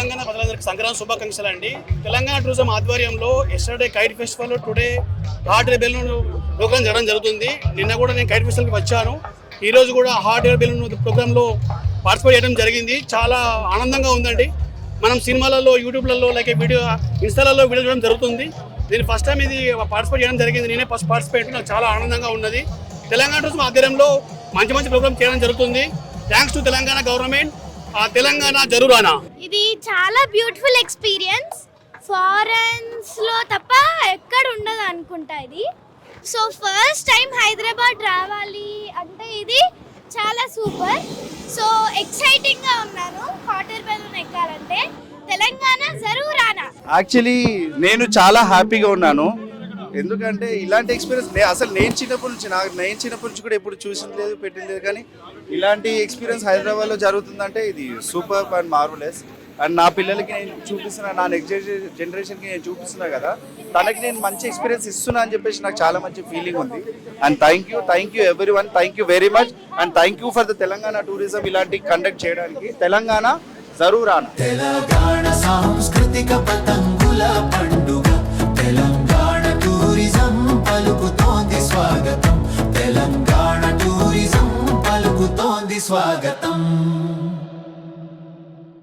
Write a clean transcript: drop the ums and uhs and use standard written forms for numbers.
తెలంగాణ ప్రజలందరికీ సంక్రాంతి శుభాకాంక్షలు అండి. తెలంగాణ టూరిజం ఆధ్వర్యంలో yesterday kite festival, today hot air balloon program జరగడం జరుగుతుంది. నిన్న కూడా నేను కైట్ ఫెస్టివల్కి వచ్చాను. ఈరోజు కూడా హాట్ ఎయిర్ బెలూన్ ప్రోగ్రాంలో పార్టిసిపేట్ చేయడం జరిగింది. చాలా ఆనందంగా ఉందండి. మనం సినిమాలలో, యూట్యూబ్లలో, లైక్ వీడియో, ఇన్స్టాలలో వీడియో చూడడం జరుగుతుంది. నేను ఫస్ట్ టైం ఇది పార్టిసిపేట్ చేయడం జరిగింది. నేనే ఫస్ట్ పార్టిసిపేట్. నాకు చాలా ఆనందంగా ఉన్నది. తెలంగాణ టూరిజం ఆధ్వర్యంలో మంచి మంచి ప్రోగ్రామ్ చేయడం జరుగుతుంది. Thanks to Telangana government. Telangana జరూరానా. ఇది చాలా బ్యూటిఫుల్ ఎక్స్పీరియన్స్. ఫారెన్స్ లో తప్ప ఎక్కడ ఉండదు అనుకుంటా ఇది. సో ఫస్ట్ టైం హైదరాబాద్ రావాలి అంటే ఇది చాలా సూపర్. సో ఎక్సైటింగ్ గా ఉన్నాను. హాట్ ఎయిర్ బెలూన్ ఎక్కాలంటే తెలంగాణ జరూరానా. యాక్చువల్లీ నేను చాలా హ్యాపీగా ఉన్నాను. ఎందుకంటే ఇలాంటి ఎక్స్పీరియన్స్ అసలు నేను చిన్నప్పటి నుంచి కూడా ఎప్పుడు చూసింది లేదు, పెట్టింది లేదు. కానీ ఇలాంటి ఎక్స్పీరియన్స్ హైదరాబాద్లో జరుగుతుందంటే ఇది సూపర్ అండ్ మార్వలెస్. అండ్ నా పిల్లలకి నేను చూపిస్తున్నా, నా నెక్స్ట్ జనరేషన్కి నేను చూపిస్తున్నా కదా, తనకి నేను మంచి ఎక్స్పీరియన్స్ ఇస్తున్నా అని చెప్పేసి నాకు చాలా మంచి ఫీలింగ్ ఉంది. And thank you every one, thank you very much. And thank you for the Telangana tourism ఇలాంటి కండక్ట్ చేయడానికి. తెలంగాణ జరూరానా. తెలంగాణ సాంస్కృతిక పతంగుల పండుగ.